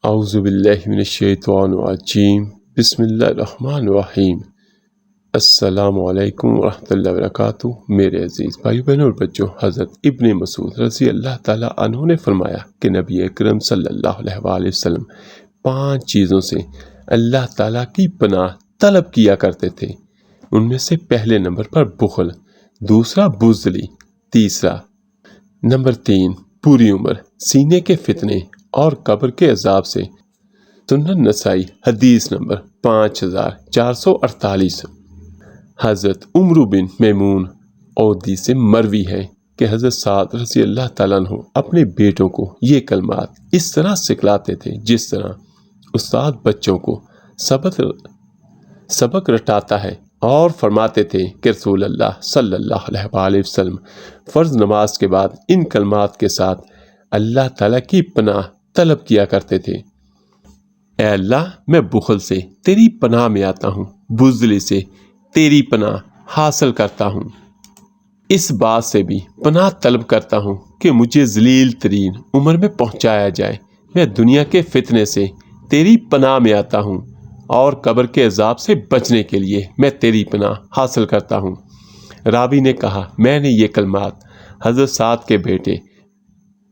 اعوذ باللہ من الشیطان الرجیم بسم اللہ الرحمن الرحیم۔ السلام علیکم ورحمۃ اللہ وبرکاتہ۔ میرے عزیز بھائیو بہنوں اور بچوں، حضرت ابن مسعود رضی اللہ تعالیٰ عنہ نے فرمایا کہ نبی اکرم صلی اللہ علیہ وآلہ وسلم 5 چیزوں سے اللہ تعالیٰ کی پناہ طلب کیا کرتے تھے۔ ان میں سے پہلے نمبر پر بخل، دوسرا بزدلی، تیسرا نمبر 3 پوری عمر، سینے کے فتنے اور قبر کے عذاب سے۔ سنن نسائی حدیث نمبر 5448۔ حضرت عمر بن میمون اودی سے مروی ہے کہ حضرت سعد رضی اللہ تعالیٰ عنہ اپنے بیٹوں کو یہ کلمات اس طرح سکھلاتے تھے جس طرح استاد بچوں کو سبق رٹاتا ہے، اور فرماتے تھے کہ رسول اللہ صلی اللہ علیہ وآلہ وسلم فرض نماز کے بعد ان کلمات کے ساتھ اللہ تعالیٰ کی پناہ طلب کیا کرتے تھے۔ اے اللہ، میں بخل سے تیری پناہ میں آتا ہوں، بزدلی سے تیری پناہ حاصل کرتا ہوں، اس بات سے بھی پناہ طلب کرتا ہوں کہ مجھے ذلیل ترین عمر میں پہنچایا جائے۔ میں دنیا کے فتنے سے تیری پناہ میں آتا ہوں، اور قبر کے عذاب سے بچنے کے لیے میں تیری پناہ حاصل کرتا ہوں۔ راوی نے کہا، میں نے یہ کلمات حضرت سعد کے بیٹے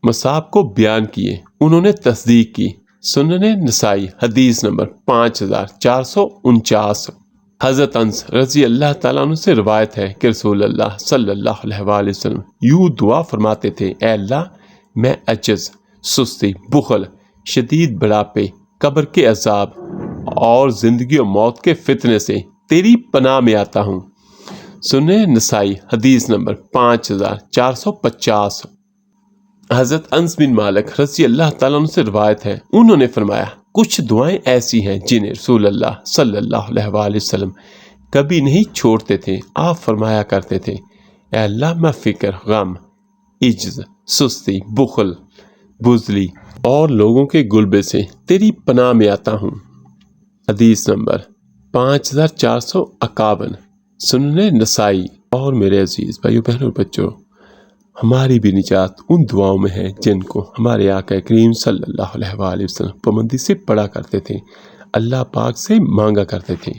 مصعب کو بیان کیے، انہوں نے تصدیق کی۔ سنن نسائی حدیث نمبر 5449۔ حضرت انس رضی اللہ تعالیٰ عنہ سے روایت ہے کہ رسول اللہ صلی اللہ علیہ وآلہ وسلم یوں دعا فرماتے تھے، اے اللہ، میں عجز، سستی، بخل، شدید بڑھاپے، قبر کے عذاب اور زندگی و موت کے فتنے سے تیری پناہ میں آتا ہوں۔ سنن نسائی حدیث نمبر 5450۔ حضرت انس بن مالک رضی اللہ تعالیٰ عنہ سے روایت ہے، انہوں نے فرمایا، کچھ دعائیں ایسی ہیں جنہیں رسول اللہ صلی اللہ علیہ وآلہ وسلم کبھی نہیں چھوڑتے تھے۔ آپ فرمایا کرتے تھے، اے اللہ، میں فکر، غم، عجز، سستی، بخل، بزدلی اور لوگوں کے غلبے سے تیری پناہ میں آتا ہوں۔ حدیث نمبر 5451۔ سنن نسائی۔ اور میرے عزیز بھائیو بہنوں اور بچوں، ہماری بھی نجات ان دعاؤں میں ہے جن کو ہمارے آقا کریم صلی اللہ علیہ وآلہ وسلم پابندی سے پڑھا کرتے تھے، اللہ پاک سے مانگا کرتے تھے۔